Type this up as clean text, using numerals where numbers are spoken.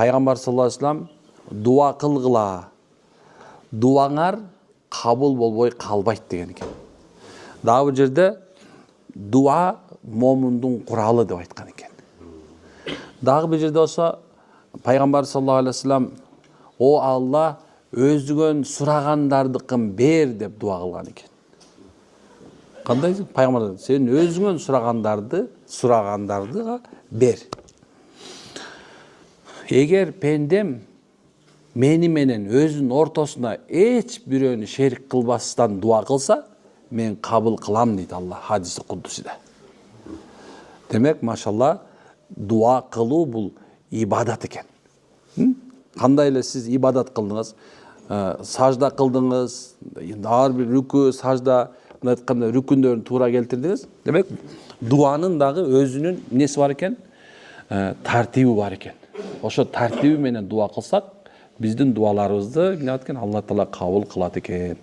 пайгамбар саллаллаху алейхи вассалам дуа кылгыла, дуаңар кабыл болбой калбайт деген экен. Дагы бир жерде дуа момундун куралы деп айткан экен. Дагы бир жерде болсо пайгамбар саллаллаху алейхи вассалам о Алла өзүгөн сурагандардыкын бер деп дуа кылган экен. Кандай пайгамбар сен өзүңөн сурагандарды бер. Эгер пендем мени менен өзүнүн ортосуна эч бирөөнү шерик кылбастан дуа кылса, мен кабыл кылам дейт Алла хадиси куддусида. Демек, машалла, дуа кылуу бул ибадат экен. Кандай эле сиз ибадат кылдыңыз, сажда кылдыңыз, ар бир рүкү, сажда, мына айтканда рүкүндөрүн туура келтирдиңиз. Демек, дуанын дагы өзүнүн эмеси бар экен, тартиби бар экен. Ошо тартиби менен дуа кылсак, биздин дуаларыбызды Алла Таала кабыл кылат экен.